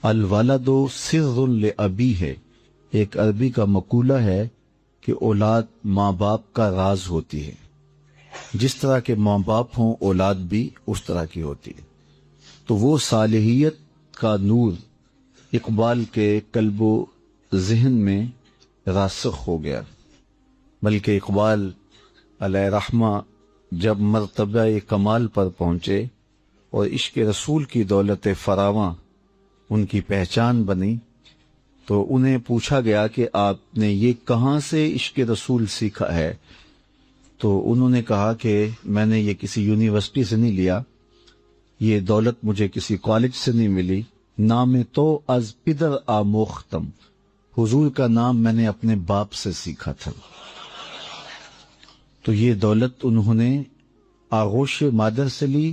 الولد سر lobby ہے، ایک عربی کا مقولہ ہے کہ اولاد ماں باپ کا راز ہوتی ہے، جس طرح کے ماں باپ ہوں اولاد بھی اس طرح کی ہوتی ہے۔ تو وہ صالحیت کا نور اقبال کے قلب و ذہن میں راسخ ہو گیا، بلکہ اقبال علیہ رحمہ جب مرتبہ کمال پر پہنچے اور عشق رسول کی دولت فراواں ان کی پہچان بنی، تو انہیں پوچھا گیا کہ آپ نے یہ کہاں سے عشق رسول سیکھا ہے؟ تو انہوں نے کہا کہ میں نے یہ کسی یونیورسٹی سے نہیں لیا، یہ دولت مجھے کسی کالج سے نہیں ملی، نام تو از پدر آموختم، حضور کا نام میں نے اپنے باپ سے سیکھا تھا۔ تو یہ دولت انہوں نے آغوش مادر سے لی،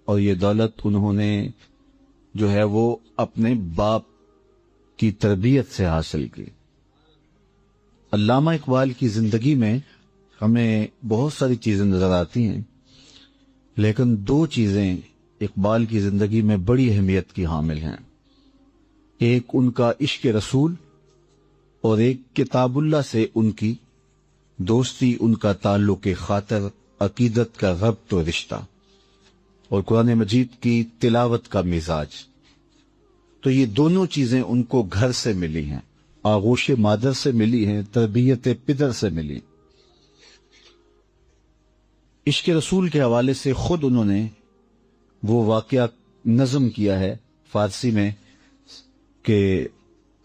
اور یہ دولت انہوں نے جو ہے وہ اپنے باپ کی تربیت سے حاصل کی۔ علامہ اقبال کی زندگی میں ہمیں بہت ساری چیزیں نظر آتی ہیں، لیکن دو چیزیں اقبال کی زندگی میں بڑی اہمیت کی حامل ہیں، ایک ان کا عشق رسول اور ایک کتاب اللہ سے ان کی دوستی، ان کا تعلق خاطر، عقیدت کا ربط و رشتہ، اور قرآن مجید کی تلاوت کا مزاج۔ تو یہ دونوں چیزیں ان کو گھر سے ملی ہیں، آغوش مادر سے ملی ہیں، تربیت پدر سے ملی۔ عشق رسول کے حوالے سے خود انہوں نے وہ واقعہ نظم کیا ہے فارسی میں کہ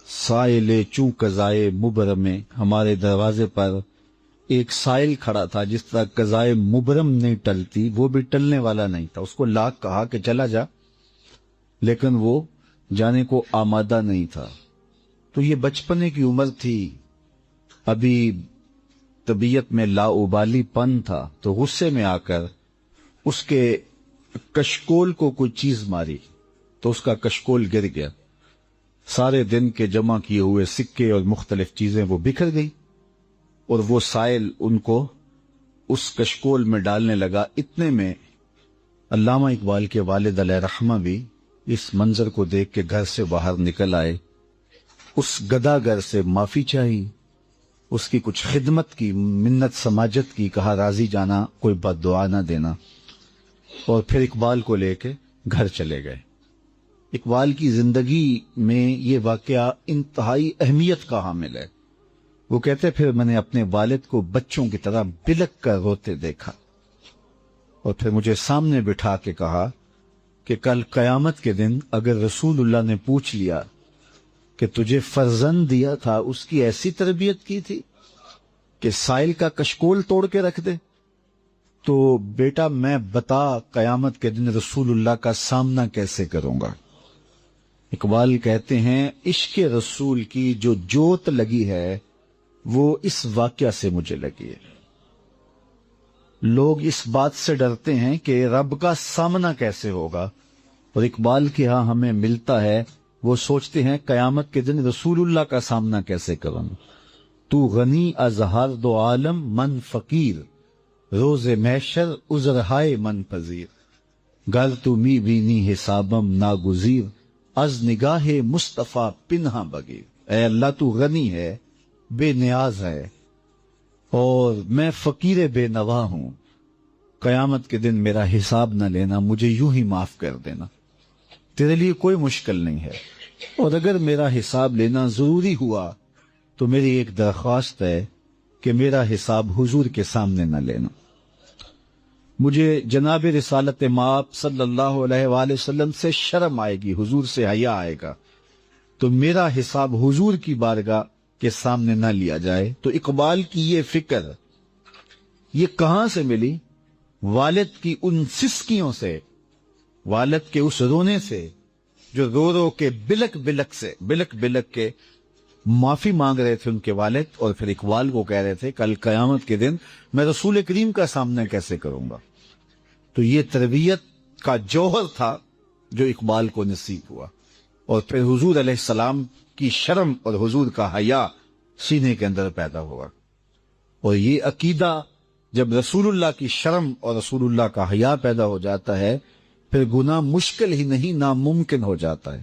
سائل چوں قضائے مبرم میں، ہمارے دروازے پر ایک سائل کھڑا تھا، جس طرح قضائے مبرم نہیں ٹلتی، وہ بھی ٹلنے والا نہیں تھا۔ اس کو لاکھ کہا کہ چلا جا، لیکن وہ جانے کو آمادہ نہیں تھا۔ تو یہ بچپنے کی عمر تھی، ابھی طبیعت میں لاابالی پن تھا، تو غصے میں آ کر اس کے کشکول کو کوئی چیز ماری تو اس کا کشکول گر گیا، سارے دن کے جمع کیے ہوئے سکے اور مختلف چیزیں وہ بکھر گئی، اور وہ سائل ان کو اس کشکول میں ڈالنے لگا۔ اتنے میں علامہ اقبال کے والد علیہ رحمہ بھی اس منظر کو دیکھ کے گھر سے باہر نکل آئے، اس گداگر سے معافی چاہی، اس کی کچھ خدمت کی، منت سماجت کی، کہا راضی جانا، کوئی بد دعا نہ دینا، اور پھر اقبال کو لے کے گھر چلے گئے۔ اقبال کی زندگی میں یہ واقعہ انتہائی اہمیت کا حامل ہے۔ وہ کہتے پھر میں نے اپنے والد کو بچوں کی طرح بلک کر روتے دیکھا، اور پھر مجھے سامنے بٹھا کے کہا کہ کل قیامت کے دن اگر رسول اللہ نے پوچھ لیا کہ تجھے فرزند دیا تھا، اس کی ایسی تربیت کی تھی کہ سائل کا کشکول توڑ کے رکھ دے، تو بیٹا میں بتا قیامت کے دن رسول اللہ کا سامنا کیسے کروں گا۔ اقبال کہتے ہیں عشق رسول کی جو جوت لگی ہے وہ اس واقعہ سے مجھے لگی ہے۔ لوگ اس بات سے ڈرتے ہیں کہ رب کا سامنا کیسے ہوگا، اور اقبال کے ہاں ہمیں ملتا ہے، وہ سوچتے ہیں قیامت کے دن رسول اللہ کا سامنا کیسے کروں۔ تو غنی از ہر دو عالم من فقیر، روز محشر عذرہائے من پذیر، گر تو می بینی حسابم ناگزیر، از نگاہ مصطفیٰ پنہا بگیر۔ اے اللہ تو غنی ہے، بے نیاز ہے، اور میں فقیر بے نوا ہوں، قیامت کے دن میرا حساب نہ لینا، مجھے یوں ہی معاف کر دینا، تیرے لیے کوئی مشکل نہیں ہے، اور اگر میرا حساب لینا ضروری ہوا تو میری ایک درخواست ہے کہ میرا حساب حضور کے سامنے نہ لینا۔ مجھے جناب رسالت مآب صلی اللہ علیہ وآلہ وسلم سے شرم آئے گی، حضور سے حیا آئے گا، تو میرا حساب حضور کی بارگاہ کے سامنے نہ لیا جائے۔ تو اقبال کی یہ فکر یہ کہاں سے ملی؟ والد کی ان سسکیوں سے، والد کے اس رونے سے جو رو رو کے بلک بلک کے معافی مانگ رہے تھے ان کے والد، اور پھر اقبال کو کہہ رہے تھے کل قیامت کے دن میں رسول کریم کا سامنا کیسے کروں گا۔ تو یہ تربیت کا جوہر تھا جو اقبال کو نصیب ہوا، اور پھر حضور علیہ السلام کی شرم اور حضور کا حیا سینے کے اندر پیدا ہوا، اور یہ عقیدہ جب رسول اللہ کی شرم اور رسول اللہ کا حیا پیدا ہو جاتا ہے، پھر گناہ مشکل ہی نہیں ناممکن ہو جاتا ہے۔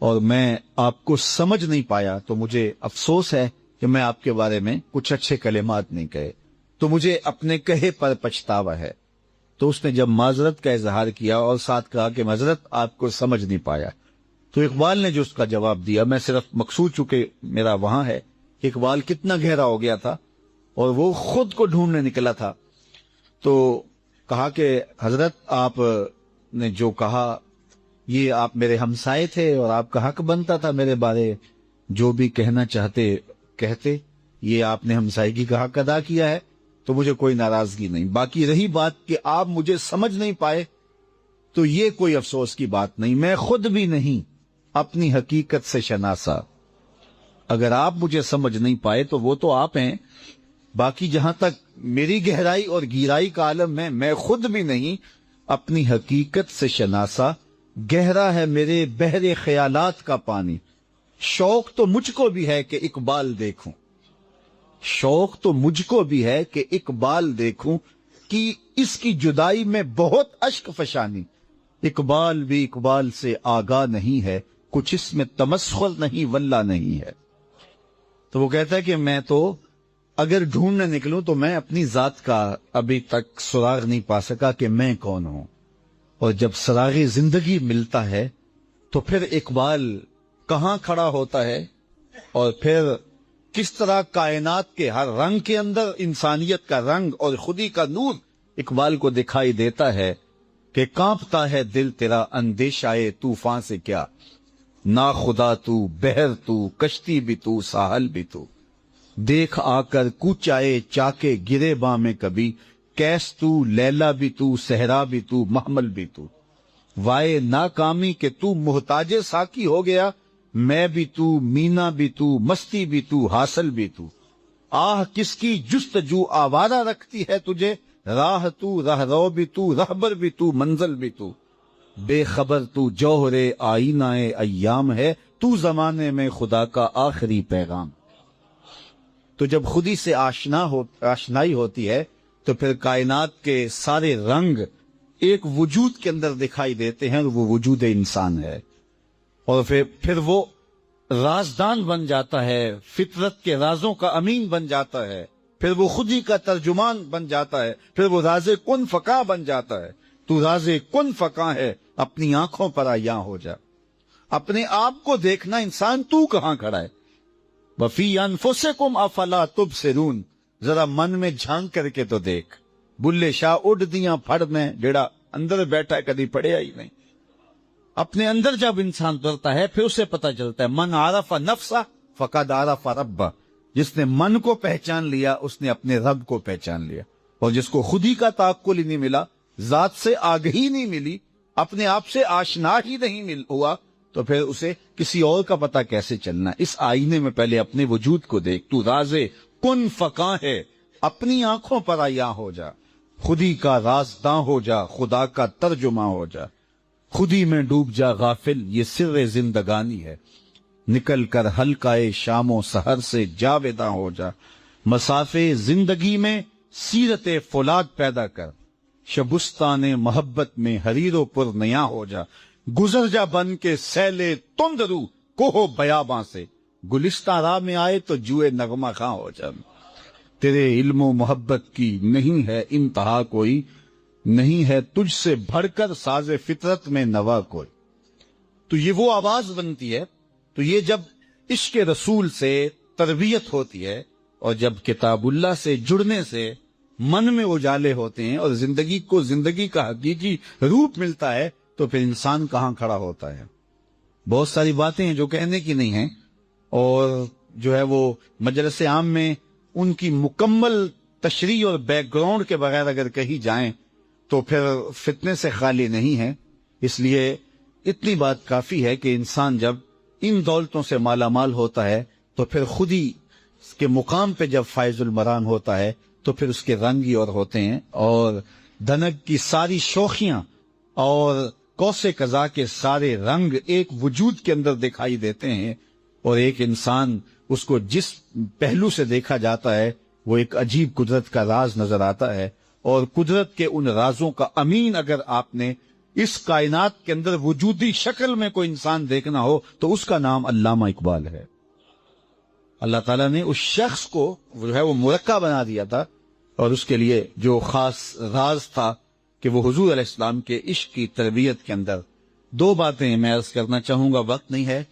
اور میں آپ کو سمجھ نہیں پایا تو مجھے افسوس ہے کہ میں آپ کے بارے میں کچھ اچھے کلمات نہیں کہے، تو مجھے اپنے کہے پر پچھتاوا ہے۔ تو اس نے جب معذرت کا اظہار کیا اور ساتھ کہا کہ معذرت آپ کو سمجھ نہیں پایا، تو اقبال نے جو اس کا جواب دیا، میں صرف مقصود چونکہ میرا وہاں ہے کہ اقبال کتنا گہرا ہو گیا تھا اور وہ خود کو ڈھونڈنے نکلا تھا، تو کہا کہ حضرت آپ نے جو کہا یہ آپ میرے ہمسائے تھے اور آپ کا حق بنتا تھا میرے بارے جو بھی کہنا چاہتے کہتے، یہ آپ نے ہمسائیگی کا حق ادا کیا ہے تو مجھے کوئی ناراضگی نہیں۔ باقی رہی بات کہ آپ مجھے سمجھ نہیں پائے تو یہ کوئی افسوس کی بات نہیں، میں خود بھی نہیں اپنی حقیقت سے شناسا۔ اگر آپ مجھے سمجھ نہیں پائے تو وہ تو آپ ہیں، باقی جہاں تک میری گہرائی اور گہرائی کا عالم ہے میں خود بھی نہیں اپنی حقیقت سے شناسا۔ گہرا ہے میرے بحر خیالات کا پانی، شوق تو مجھ کو بھی ہے کہ اقبال دیکھوں، شوق تو مجھ کو بھی ہے کہ اقبال دیکھوں، کہ اس کی جدائی میں بہت اشک فشانی، اقبال بھی اقبال سے آگاہ نہیں ہے، کچھ اس میں تمسخر نہیں واللہ نہیں ہے۔ تو وہ کہتا ہے کہ میں تو اگر ڈھونڈنے نکلوں تو میں اپنی ذات کا ابھی تک سراغ نہیں پا سکا کہ میں کون ہوں، اور جب سراغ زندگی ملتا ہے تو پھر اقبال کہاں کھڑا ہوتا ہے، اور پھر کس طرح کائنات کے ہر رنگ کے اندر انسانیت کا رنگ اور خودی کا نور اقبال کو دکھائی دیتا ہے کہ کانپتا ہے دل تیرا اندیشائے طوفان سے کیا، نا خدا تو بحر تو کشتی بھی تو ساحل بھی تو، دیکھ آ کر کوچائے چاکے گرے باں میں کبھی، کیس تو لیلا بھی تو صحرا بھی تو محمل بھی تو، وائے ناکامی کہ تو محتاج ساکی ہو گیا، میں بھی تو مینا بھی تو مستی بھی تو حاصل بھی تو، آہ کس کی جستجو آوارہ رکھتی ہے تجھے، راہ تو رہرو بھی تو رہبر بھی تو منزل بھی تو، بے خبر تو جوہر آئینہ ایام ہے، تو زمانے میں خدا کا آخری پیغام۔ تو جب خودی سے آشنائی ہوتی ہے تو پھر کائنات کے سارے رنگ ایک وجود کے اندر دکھائی دیتے ہیں، اور وہ وجود انسان ہے، اور پھر وہ رازدان بن جاتا ہے، فطرت کے رازوں کا امین بن جاتا ہے، پھر وہ خودی کا ترجمان بن جاتا ہے، پھر وہ راز کن فقا بن جاتا ہے۔ تو راز کن فقا ہے، اپنی آنکھوں پر عیاں ہو جا، اپنے آپ کو دیکھنا انسان تو کہاں کھڑا ہے، وفی انفسکم افلا تبصرون، ذرا من میں جھانک کر کے تو دیکھ، بلے شاہ اڑ دیاں پھڑ میں جڑا اندر بیٹھا ہے کدی پڑھیا ہی نہیں۔ اپنے اندر جب انسان اترتا ہے پھر اسے پتہ چلتا ہے، من عرف نفسہ فقد عرف ربہ، جس نے من کو پہچان لیا اس نے اپنے رب کو پہچان لیا، اور جس کو خودی کا تعقل ہی نہیں ملا، ذات سے آگہی نہیں ملی، اپنے آپ سے آشنا ہی نہیں ہوا، تو پھر اسے کسی اور کا پتہ کیسے چلنا۔ اس آئینے میں پہلے اپنے وجود کو دیکھ، تو راز کن فقاں ہے، اپنی آنکھوں پر عیاں ہو جا، خودی کا رازداں ہو جا، خدا کا ترجمہ ہو جا، خودی میں ڈوب جا غافل، یہ سر زندگانی ہے، نکل کر حلقۂ شام و سحر سے جاویداں ہو جا، مسافے زندگی میں سیرت فولاد پیدا کر، شبستان محبت میں حریر و پر نیا ہو جا، گزر جا بن کے سیلے تندرو کوہ بیاباں سے، گلستہ راہ میں آئے تو جوئے نغمہ خاں ہو جا، تیرے علم و محبت کی نہیں ہے انتہا کوئی، نہیں ہے تجھ سے بڑھ کر ساز فطرت میں نوا کوئی۔ تو یہ وہ آواز بنتی ہے۔ تو یہ جب عشق رسول سے تربیت ہوتی ہے اور جب کتاب اللہ سے جڑنے سے من میں اجالے ہوتے ہیں اور زندگی کو زندگی کا حقیقی روپ ملتا ہے، تو پھر انسان کہاں کھڑا ہوتا ہے۔ بہت ساری باتیں ہیں جو کہنے کی نہیں ہیں، اور جو ہے وہ مجلس عام میں ان کی مکمل تشریح اور بیک گراؤنڈ کے بغیر اگر کہی جائیں تو پھر فتنے سے خالی نہیں ہے۔ اس لیے اتنی بات کافی ہے کہ انسان جب ان دولتوں سے مالا مال ہوتا ہے تو پھر خود ہی اس کے مقام پہ جب فائز المران ہوتا ہے تو پھر اس کے رنگ ہی اور ہوتے ہیں، اور دھنک کی ساری شوخیاں اور کوس قضا کے سارے رنگ ایک وجود کے اندر دکھائی دیتے ہیں، اور ایک انسان اس کو جس پہلو سے دیکھا جاتا ہے وہ ایک عجیب قدرت کا راز نظر آتا ہے، اور قدرت کے ان رازوں کا امین اگر آپ نے اس کائنات کے اندر وجودی شکل میں کوئی انسان دیکھنا ہو تو اس کا نام علامہ اقبال ہے۔ اللہ تعالیٰ نے اس شخص کو جو ہے وہ مرکہ بنا دیا تھا، اور اس کے لیے جو خاص راز تھا کہ وہ حضور علیہ السلام کے عشق کی تربیت کے اندر دو باتیں میں عرض کرنا چاہوں گا، وقت نہیں ہے۔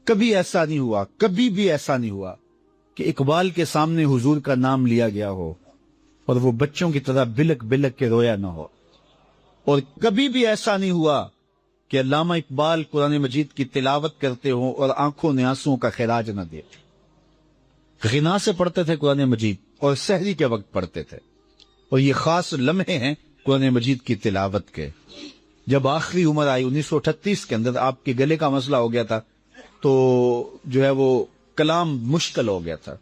کبھی ایسا نہیں ہوا، کبھی بھی ایسا نہیں ہوا کہ اقبال کے سامنے حضور کا نام لیا گیا ہو اور وہ بچوں کی طرح بلک بلک کے رویا نہ ہو، اور کبھی بھی ایسا نہیں ہوا کہ علامہ اقبال قرآن مجید کی تلاوت کرتے ہوں اور آنکھوں نے آنسوؤں کا خراج نہ دے۔ غنا سے پڑھتے تھے قرآن مجید، اور سحری کے وقت پڑھتے تھے، اور یہ خاص لمحے ہیں قرآن مجید کی تلاوت کے۔ جب آخری عمر آئی 1938 کے اندر، آپ کے گلے کا مسئلہ ہو گیا تھا، تو جو ہے وہ کلام مشکل ہو گیا تھا،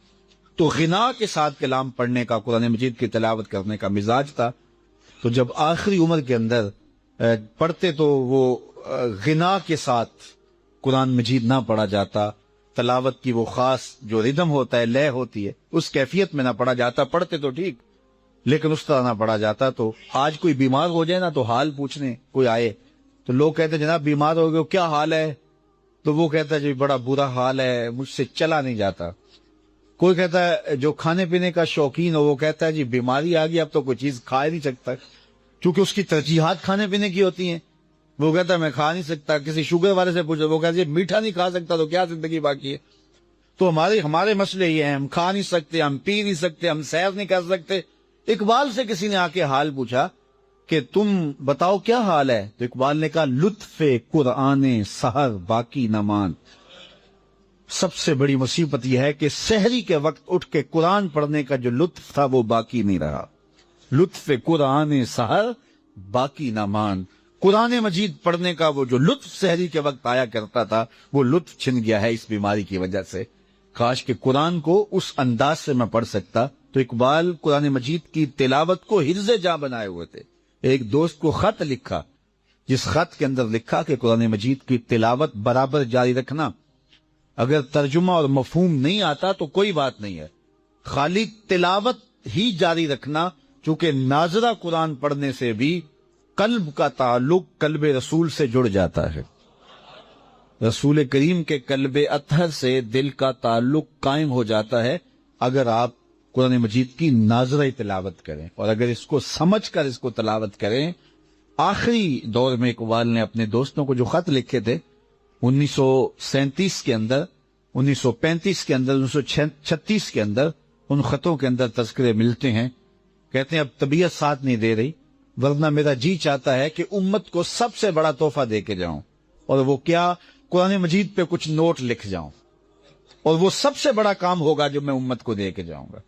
تو غنا کے ساتھ کلام پڑھنے کا، قرآن مجید کی تلاوت کرنے کا مزاج تھا۔ تو جب آخری عمر کے اندر پڑھتے تو وہ غنا کے ساتھ قرآن مجید نہ پڑھا جاتا، تلاوت کی وہ خاص جو ردم ہوتا ہے، لے ہوتی ہے، اس کیفیت میں نہ پڑھا جاتا۔ پڑھتے تو ٹھیک لیکن اس طرح نہ پڑھا جاتا۔ تو آج کوئی بیمار ہو جائے نا تو حال پوچھنے کوئی آئے تو لوگ کہتے ہیں جناب بیمار ہو گئے، کیا حال ہے؟ تو وہ کہتا ہے جی بڑا برا حال ہے، مجھ سے چلا نہیں جاتا۔ کوئی کہتا ہے جو کھانے پینے کا شوقین ہو وہ کہتا ہے جی بیماری آ گئی، اب تو کوئی چیز کھا ہی نہیں سکتا، کیونکہ اس کی ترجیحات کھانے پینے کی ہوتی ہیں۔ وہ کہتا ہے میں کھا نہیں سکتا۔ کسی شوگر والے سے پوچھو، وہ کہتا ہے میٹھا نہیں کھا سکتا تو کیا زندگی باقی ہے؟ تو ہمارے مسئلے یہ ہیں، ہم کھا نہیں سکتے، ہم پی نہیں سکتے، ہم سیر نہیں کر سکتے۔ اقبال سے کسی نے آ کے حال پوچھا کہ تم بتاؤ کیا حال ہے؟ تو اقبال نے کہا لطف قرآن سحر باقی نہ مان۔ سب سے بڑی مصیبت یہ ہے کہ سحری کے وقت اٹھ کے قرآن پڑھنے کا جو لطف تھا وہ باقی نہیں رہا۔ لطف قرآن سحر باقی نہ مان، قرآن مجید پڑھنے کا وہ جو لطف سحری کے وقت آیا کرتا تھا وہ لطف چھن گیا ہے اس بیماری کی وجہ سے۔ کاش کہ قرآن کو اس انداز سے میں پڑھ سکتا۔ تو اقبال قرآن مجید کی تلاوت کو حرز جاں بنائے ہوئے تھے۔ ایک دوست کو خط لکھا، جس خط کے اندر لکھا کہ قرآن مجید کی تلاوت برابر جاری رکھنا، اگر ترجمہ اور مفہوم نہیں آتا تو کوئی بات نہیں ہے، خالی تلاوت ہی جاری رکھنا، چونکہ ناظرہ قرآن پڑھنے سے بھی قلب کا تعلق قلب رسول سے جڑ جاتا ہے۔ رسول کریم کے قلب اطہر سے دل کا تعلق قائم ہو جاتا ہے اگر آپ قرآن مجید کی ناظرہ تلاوت کریں، اور اگر اس کو سمجھ کر اس کو تلاوت کریں۔ آخری دور میں اقبال نے اپنے دوستوں کو جو خط لکھے تھے 1937 کے اندر، 1935 کے اندر، 1936 کے اندر، ان خطوں کے اندر تذکرے ملتے ہیں۔ کہتے ہیں اب طبیعت ساتھ نہیں دے رہی، ورنہ میرا جی چاہتا ہے کہ امت کو سب سے بڑا تحفہ دے کے جاؤں، اور وہ کیا؟ قرآن مجید پہ کچھ نوٹ لکھ جاؤں، اور وہ سب سے بڑا کام ہوگا جو میں امت کو دے کے جاؤں گا۔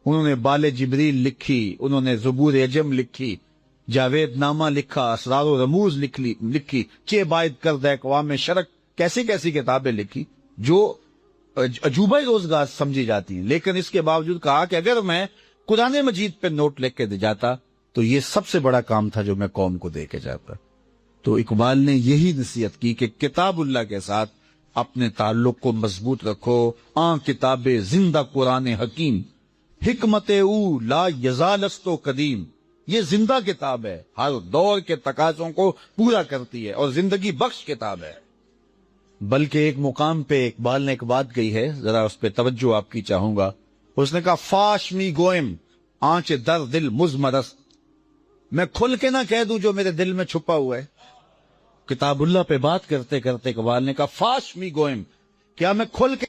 انہوں نے بال جبریل لکھی، انہوں نے زبور عجم لکھی، جاوید نامہ لکھا، اسرار و رموز لکھی، چے باید کرد اقوام شرک، کیسی کیسی کتابیں لکھی جو عجوبہ روزگار سمجھی جاتی ہیں۔ لیکن اس کے باوجود کہا کہ اگر میں قرآن مجید پہ نوٹ لکھ کے دے جاتا تو یہ سب سے بڑا کام تھا جو میں قوم کو دے کے جاتا۔ تو اقبال نے یہی نصیحت کی کہ کتاب اللہ کے ساتھ اپنے تعلق کو مضبوط رکھو۔ کتاب زندہ قرآن حکیم، حکمت او لا یزالست و قدیم، یہ زندہ کتاب ہے، ہر دور کے تقاضوں کو پورا کرتی ہے اور زندگی بخش کتاب ہے۔ بلکہ ایک مقام پہ اقبال نے ایک بات کہی ہے، ذرا اس پہ توجہ آپ کی چاہوں گا۔ اس نے کہا فاش می گوئم آنچ در دل مزمرست، میں کھل کے نہ کہہ دوں جو میرے دل میں چھپا ہوا ہے۔ کتاب اللہ پہ بات کرتے کرتے اقبال نے کہا فاش می گوئم، کیا میں کھل کے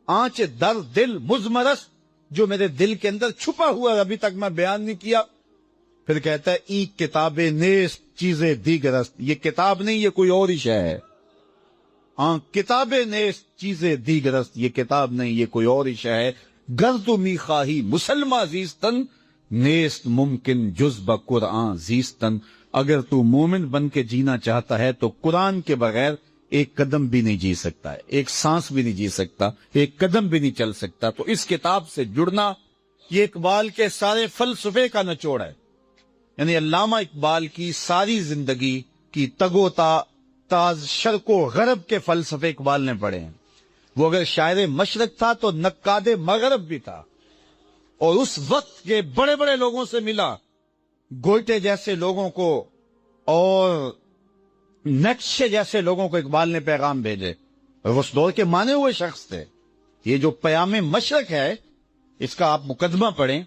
آنچ در دل مزمرست، جو میرے دل کے اندر چھپا ہوا ہے ابھی تک میں بیان نہیں کیا۔ پھر کہتا ہے ای کتاب نیست چیزیں دیگرست، یہ کتاب نہیں، یہ کوئی اور ہی شے ہے۔ کتاب نیست چیزیں دیگرست، یہ کتاب نہیں، یہ کوئی اور ہی شے ہے۔ گر تو می خواہی مسلمہ زیستن، نیست ممکن جز بقرآن زیستن، اگر تو مومن بن کے جینا چاہتا ہے تو قرآن کے بغیر ایک قدم بھی نہیں جی سکتا ہے، ایک سانس بھی نہیں جی سکتا، ایک قدم بھی نہیں چل سکتا۔ تو اس کتاب سے جڑنا یہ اقبال کے سارے فلسفے کا نچوڑ ہے۔ یعنی علامہ اقبال کی ساری زندگی کی تگ و تاز شرق و غرب کے فلسفے اقبال نے پڑھے ہیں۔ وہ اگر شاعر مشرق تھا تو نقاد مغرب بھی تھا، اور اس وقت کے بڑے بڑے لوگوں سے ملا، گوئٹے جیسے لوگوں کو اور نقشے جیسے لوگوں کو اقبال نے پیغام بھیجے، اور اس دور کے مانے ہوئے شخص تھے۔ یہ جو پیام مشرق ہے، اس کا آپ مقدمہ پڑھیں،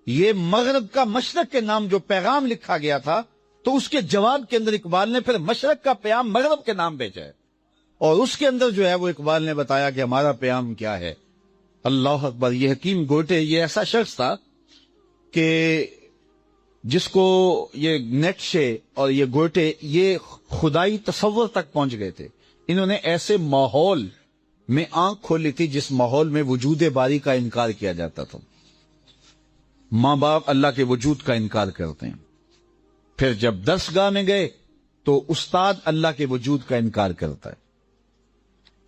یہ مغرب کا مشرق کے نام جو پیغام لکھا گیا تھا، تو اس کے جواب کے اندر اقبال نے پھر مشرق کا پیام مغرب کے نام بھیجا ہے، اور اس کے اندر جو ہے وہ اقبال نے بتایا کہ ہمارا پیام کیا ہے۔ اللہ اکبر! یہ حکیم گوٹے یہ ایسا شخص تھا کہ جس کو یہ نقشے اور یہ گوٹے یہ خدائی تصور تک پہنچ گئے تھے۔ انہوں نے ایسے ماحول میں آنکھ کھولی تھی جس ماحول میں وجود باری کا انکار کیا جاتا تھا۔ ماں باپ اللہ کے وجود کا انکار کرتے ہیں، پھر جب درسگاہ میں گئے تو استاد اللہ کے وجود کا انکار کرتا ہے،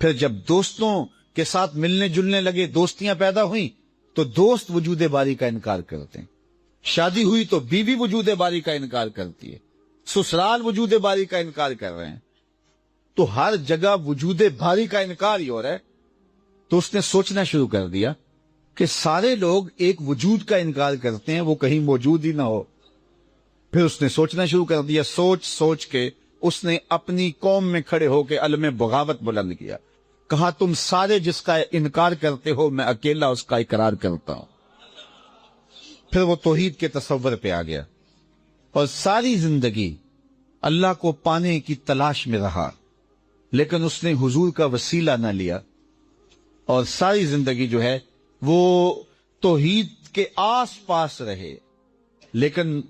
پھر جب دوستوں کے ساتھ ملنے جلنے لگے، دوستیاں پیدا ہوئیں تو دوست وجود باری کا انکار کرتے ہیں، شادی ہوئی تو بیوی وجود باری کا انکار کرتی ہے، سسرال وجود باری کا انکار کر رہے ہیں، تو ہر جگہ وجود باری کا انکار ہی ہو رہا ہے۔ تو اس نے سوچنا شروع کر دیا کہ سارے لوگ ایک وجود کا انکار کرتے ہیں، وہ کہیں موجود ہی نہ ہو۔ پھر اس نے سوچنا شروع کر دیا، سوچ سوچ کے اس نے اپنی قوم میں کھڑے ہو کے علم بغاوت بلند کیا، کہا تم سارے جس کا انکار کرتے ہو، میں اکیلا اس کا اقرار کرتا ہوں۔ پھر وہ توحید کے تصور پہ آ گیا اور ساری زندگی اللہ کو پانے کی تلاش میں رہا، لیکن اس نے حضور کا وسیلہ نہ لیا، اور ساری زندگی جو ہے وہ توحید کے آس پاس رہے، لیکن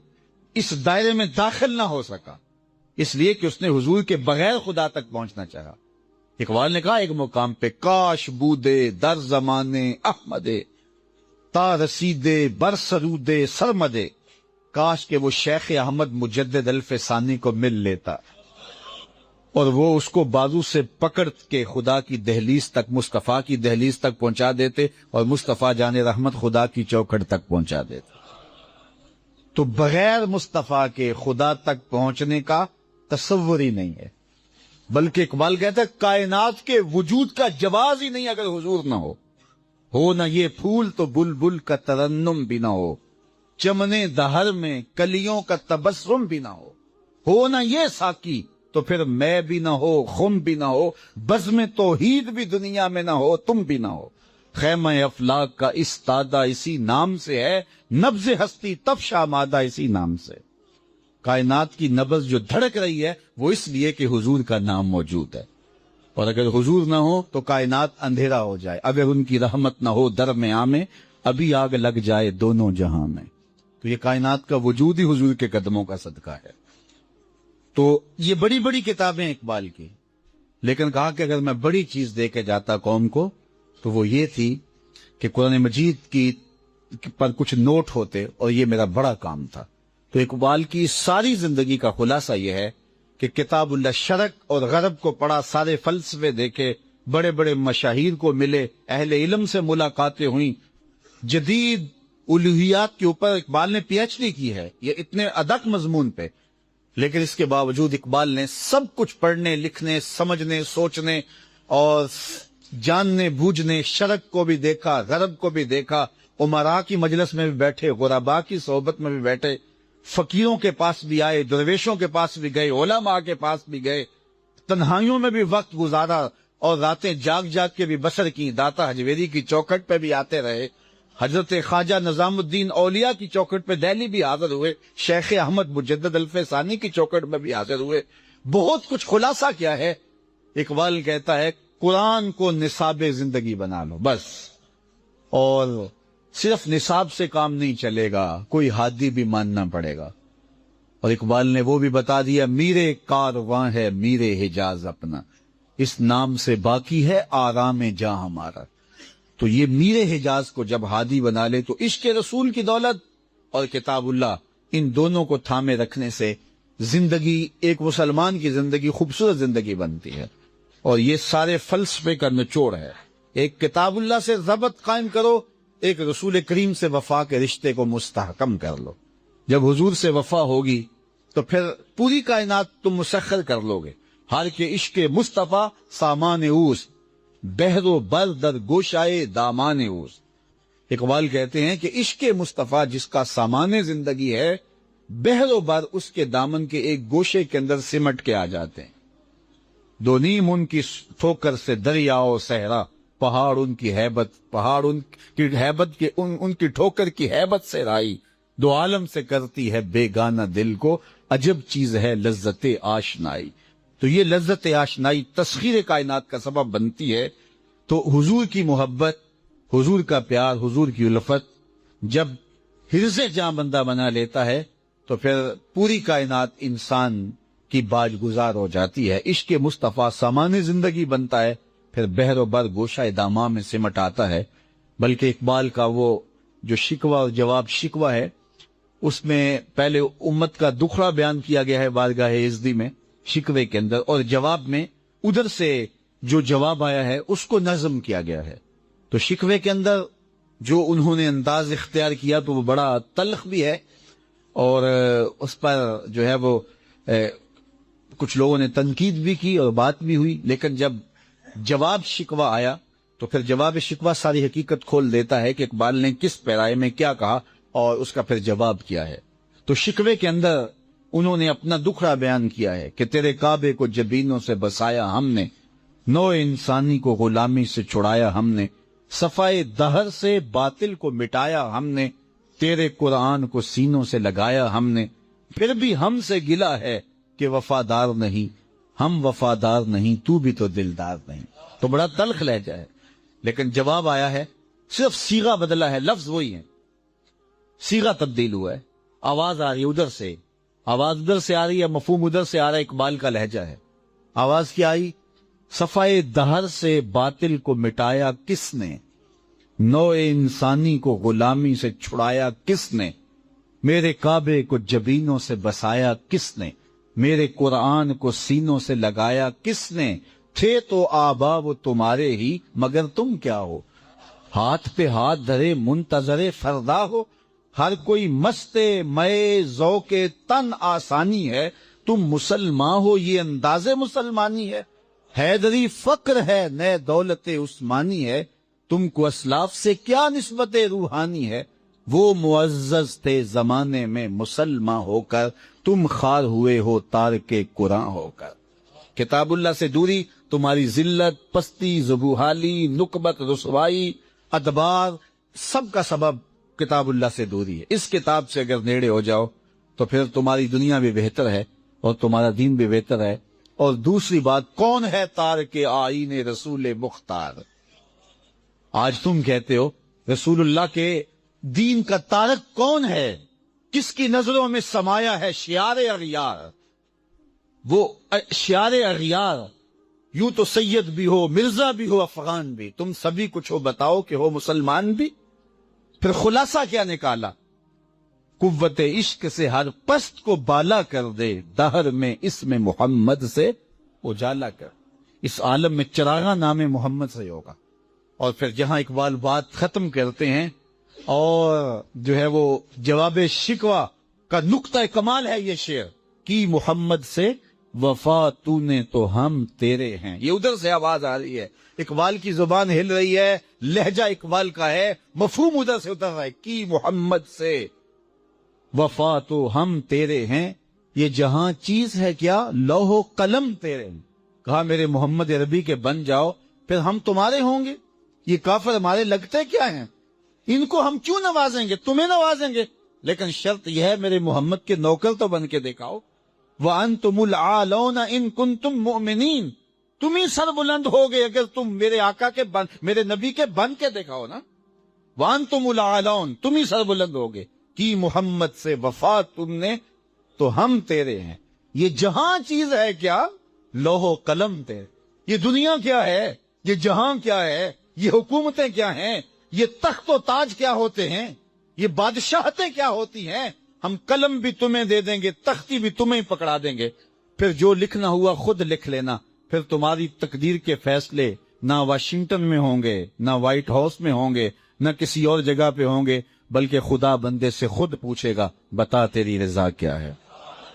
اس دائرے میں داخل نہ ہو سکا، اس لیے کہ اس نے حضور کے بغیر خدا تک پہنچنا چاہا۔ اقبال نے کہا ایک مقام پہ، کاش بودے در زمانے احمدے تا رسیدے بر سرودے سرمدے، کاش کہ وہ شیخ احمد مجدد الف ثانی کو مل لیتا اور وہ اس کو بازو سے پکڑ کے خدا کی دہلیز تک، مصطفیٰ کی دہلیز تک پہنچا دیتے، اور مصطفیٰ جان رحمت خدا کی چوکھٹ تک پہنچا دیتے۔ تو بغیر مصطفیٰ کے خدا تک پہنچنے کا تصور ہی نہیں ہے، بلکہ اقبال کہتا ہے کائنات کے وجود کا جواز ہی نہیں اگر حضور نہ ہو نہ یہ پھول تو بلبل کا ترنم بھی نہ ہو، چمنے دہر میں کلیوں کا تبسم بھی نہ ہو نہ یہ ساقی تو پھر میں بھی نہ ہو، خم بھی نہ ہو، بزم توحید بھی دنیا میں نہ ہو، تم بھی نہ ہو، خیمہ افلاک کا استادہ اسی نام سے ہے، نبض ہستی تب شامادہ اسی نام سے۔ کائنات کی نبض جو دھڑک رہی ہے وہ اس لیے کہ حضور کا نام موجود ہے، اور اگر حضور نہ ہو تو کائنات اندھیرا ہو جائے، اگر ان کی رحمت نہ ہو در میں آمیں، ابھی آگ لگ جائے دونوں جہاں میں۔ تو یہ کائنات کا وجود ہی حضور کے قدموں کا صدقہ ہے۔ تو یہ بڑی بڑی کتابیں اقبال کی، لیکن کہا کہ اگر میں بڑی چیز دے کے جاتا قوم کو تو وہ یہ تھی کہ قرآن مجید کی پر کچھ نوٹ ہوتے، اور یہ میرا بڑا کام تھا۔ تو اقبال کی ساری زندگی کا خلاصہ یہ ہے کہ کتاب اللہ شرق اور غرب کو پڑھا، سارے فلسفے دیکھے، بڑے بڑے مشاہیر کو ملے، اہل علم سے ملاقاتیں ہوئیں، جدید الوہیات کے اوپر اقبال نے پی ایچ ڈی کی ہے، یہ اتنے ادق مضمون پہ، لیکن اس کے باوجود اقبال نے سب کچھ پڑھنے، لکھنے، سمجھنے، سوچنے اور جاننے بوجھنے، شرق کو بھی دیکھا، غرب کو بھی دیکھا، امراء کی مجلس میں بھی بیٹھے، غرباء کی صحبت میں بھی بیٹھے، فقیروں کے پاس بھی آئے، درویشوں کے پاس بھی گئے، علماء کے پاس بھی گئے، تنہائیوں میں بھی وقت گزارا اور راتیں جاگ جاگ کے بھی بسر کی، داتا حجویری کی چوکھٹ پہ بھی آتے رہے، حضرت خواجہ نظام الدین اولیاء کی چوکھٹ پہ دہلی بھی حاضر ہوئے، شیخ احمد مجدد الف ثانی کی چوکھٹ میں بھی حاضر ہوئے، بہت کچھ۔ خلاصہ کیا ہے؟ اقبال کہتا ہے قرآن کو نصاب زندگی بنا لو بس، اور صرف نصاب سے کام نہیں چلے گا، کوئی ہادی بھی ماننا پڑے گا۔ اور اقبال نے وہ بھی بتا دیا، میرے کارواں ہے میرے حجاز اپنا، اس نام سے باقی ہے آرام جاں ہمارا۔ تو یہ میرے حجاز کو جب ہادی بنا لے تو عشق رسول کی دولت اور کتاب اللہ، ان دونوں کو تھامے رکھنے سے زندگی، ایک مسلمان کی زندگی خوبصورت زندگی بنتی ہے۔ اور یہ سارے فلسفے کا نچوڑ ہے، ایک کتاب اللہ سے ضبط قائم کرو، ایک رسول کریم سے وفا کے رشتے کو مستحکم کر لو۔ جب حضور سے وفا ہوگی تو پھر پوری کائنات تم مسخر کر لو گے۔ ہر کے عشق مصطفیٰ سامان اوس، بحر و بر در گوشائے دامان اوس۔ اقبال کہتے ہیں کہ عشق مصطفیٰ جس کا سامان زندگی ہے، بحر و بر اس کے دامن کے ایک گوشے کے اندر سمٹ کے آ جاتے ہیں. دو نیم ان کی ٹھوکر سے دریا و صحرا، پہاڑ ان کی ہیبت، پہاڑ ان کی ہیبت کے ان کی ٹھوکر کی ہیبت سے رائی، دو عالم سے کرتی ہے بیگانہ دل کو، عجب چیز ہے لذت آشنائی. تو یہ لذت آشنائی تسخیر کائنات کا سبب بنتی ہے. تو حضور کی محبت، حضور کا پیار، حضور کی الفت جب حرز جاں بندہ بنا لیتا ہے تو پھر پوری کائنات انسان کی باج گزار ہو جاتی ہے. عشق مصطفیٰ سامان زندگی بنتا ہے، پھر بحر و بر گوشہ داماں میں سمٹ آتا ہے. بلکہ اقبال کا وہ جو شکوہ اور جواب شکوہ ہے، اس میں پہلے امت کا دکھڑا بیان کیا گیا ہے بارگاہ عزدی میں شکوے کے اندر، اور جواب میں ادھر سے جو جواب آیا ہے اس کو نظم کیا گیا ہے. تو شکوے کے اندر جو انہوں نے انداز اختیار کیا تو وہ بڑا تلخ بھی ہے، اور اس پر جو ہے وہ کچھ لوگوں نے تنقید بھی کی اور بات بھی ہوئی. لیکن جب جواب شکوہ آیا تو پھر جواب شکوہ ساری حقیقت کھول دیتا ہے کہ اقبال نے کس پیرائے میں کیا کہا اور اس کا پھر جواب کیا ہے. تو شکوے کے اندر انہوں نے اپنا دکھڑا بیان کیا ہے کہ تیرے کعبے کو جبینوں سے بسایا ہم نے، نو انسانی کو غلامی سے چھڑایا ہم نے، صفائے دہر سے باطل کو مٹایا ہم نے، تیرے قرآن کو سینوں سے لگایا ہم نے، پھر بھی ہم سے گلا ہے کہ وفادار نہیں، ہم وفادار نہیں تو بھی تو دلدار نہیں. تو بڑا تلخ لہجہ ہے، لیکن جواب آیا ہے، صرف صیغہ بدلا ہے، لفظ وہی ہے، صیغہ تبدیل ہوا ہے. آواز آ رہی ہے ادھر سے، آواز ادھر سے آ رہی ہے، مفہوم ادھر سے آ رہا ہے. اقبال کا لہجہ ہے. آواز کیا آئی؟ صفائے دہر سے باطل کو مٹایا کس نے، نو انسانی کو غلامی سے چھڑایا کس نے، میرے کعبے کو جبینوں سے بسایا کس نے، میرے قرآن کو سینوں سے لگایا کس نے، تھے تو آبا وہ تمہارے ہی مگر تم کیا ہو، ہاتھ پہ ہاتھ دھرے منتظر فردا ہو، ہر کوئی مست مئے ذوق تن آسانی ہے، تم مسلمان ہو یہ انداز مسلمانی ہے، حیدری فقر ہے نئے دولت عثمانی ہے، تم کو اسلاف سے کیا نسبت روحانی ہے، وہ معزز تھے زمانے میں مسلمان ہو کر، تم خار ہوئے ہو تارک قرآن ہو کر. کتاب اللہ سے دوری تمہاری ذلت، پستی، ذبوحالی، نکبت، رسوائی، ادبار، سب کا سبب کتاب اللہ سے دوری ہے. اس کتاب سے اگر نیڑے ہو جاؤ تو پھر تمہاری دنیا بھی بہتر ہے اور تمہارا دین بھی بہتر ہے. اور دوسری بات، کون ہے تارک آئین رسول مختار؟ آج تم کہتے ہو رسول اللہ کے دین کا تارک کون ہے؟ کس کی نظروں میں سمایا ہے شعار اغیار؟ وہ شعار اغیار یوں تو سید بھی ہو، مرزا بھی ہو، افغان بھی، تم سبھی کچھ ہو، بتاؤ کہ ہو مسلمان بھی. پھر خلاصہ کیا نکالا؟ قوت عشق سے ہر پست کو بالا کر دے، دہر میں اسم محمد سے اجالا کر. اس عالم میں چراغاں نام محمد سے ہوگا. اور پھر جہاں اقبال بات ختم کرتے ہیں اور جو ہے وہ جواب شکوہ کا نقطہ کمال ہے یہ شعر، کی محمد سے وفا تو نے تو ہم تیرے ہیں. یہ ادھر سے آواز آ رہی ہے، اقبال کی زبان ہل رہی ہے، لہجہ اقبال کا ہے، مفہوم ادھر سے اتر رہا ہے، کی محمد سے وفا تو ہم تیرے ہیں. یہ جہاں چیز ہے کیا لوح و قلم تیرے ہیں. کہا میرے محمد عربی کے بن جاؤ پھر ہم تمہارے ہوں گے. یہ کافر ہمارے لگتے کیا ہیں؟ ان کو ہم کیوں نوازیں گے؟ تمہیں نوازیں گے، لیکن شرط یہ ہے میرے محمد کے نوکر تو بن کے دکھاؤ. وَأَنْتُمُ الْعَالَوْنَ إِن كُنْتُمْ مُؤْمِنِينَ، تم ہی سر بلند ہوگے اگر تم میرے آقا کے میرے نبی کے بن کے دکھاؤ نا. وَأَنْتُمُ الْعَالَوْنَ، تم ہی سر بلند ہوگے. کی محمد سے وفا تم نے تو ہم تیرے ہیں. یہ جہاں چیز ہے کیا لوح و قلم تیرے. یہ دنیا کیا ہے، یہ جہاں کیا ہے، یہ حکومتیں کیا ہیں، یہ تخت و تاج کیا ہوتے ہیں، یہ بادشاہتیں کیا ہوتی ہیں. ہم قلم بھی تمہیں دے دیں گے، تختی بھی تمہیں پکڑا دیں گے. پھر جو لکھنا ہوا خود لکھ لینا. پھر تمہاری تقدیر کے فیصلے نہ واشنگٹن میں ہوں گے، نہ وائٹ ہاؤس میں ہوں گے، نہ کسی اور جگہ پہ ہوں گے، بلکہ خدا بندے سے خود پوچھے گا بتا تیری رضا کیا ہے.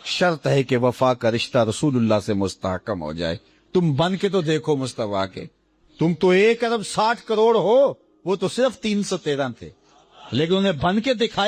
شرط ہے کہ وفا کا رشتہ رسول اللہ سے مستحکم ہو جائے. تم بن کے تو دیکھو مصطفیٰ کے. تم تو 1 ارب 60 کروڑ ہو، وہ تو صرف 313 تھے، لیکن انہیں بن کے دکھایا.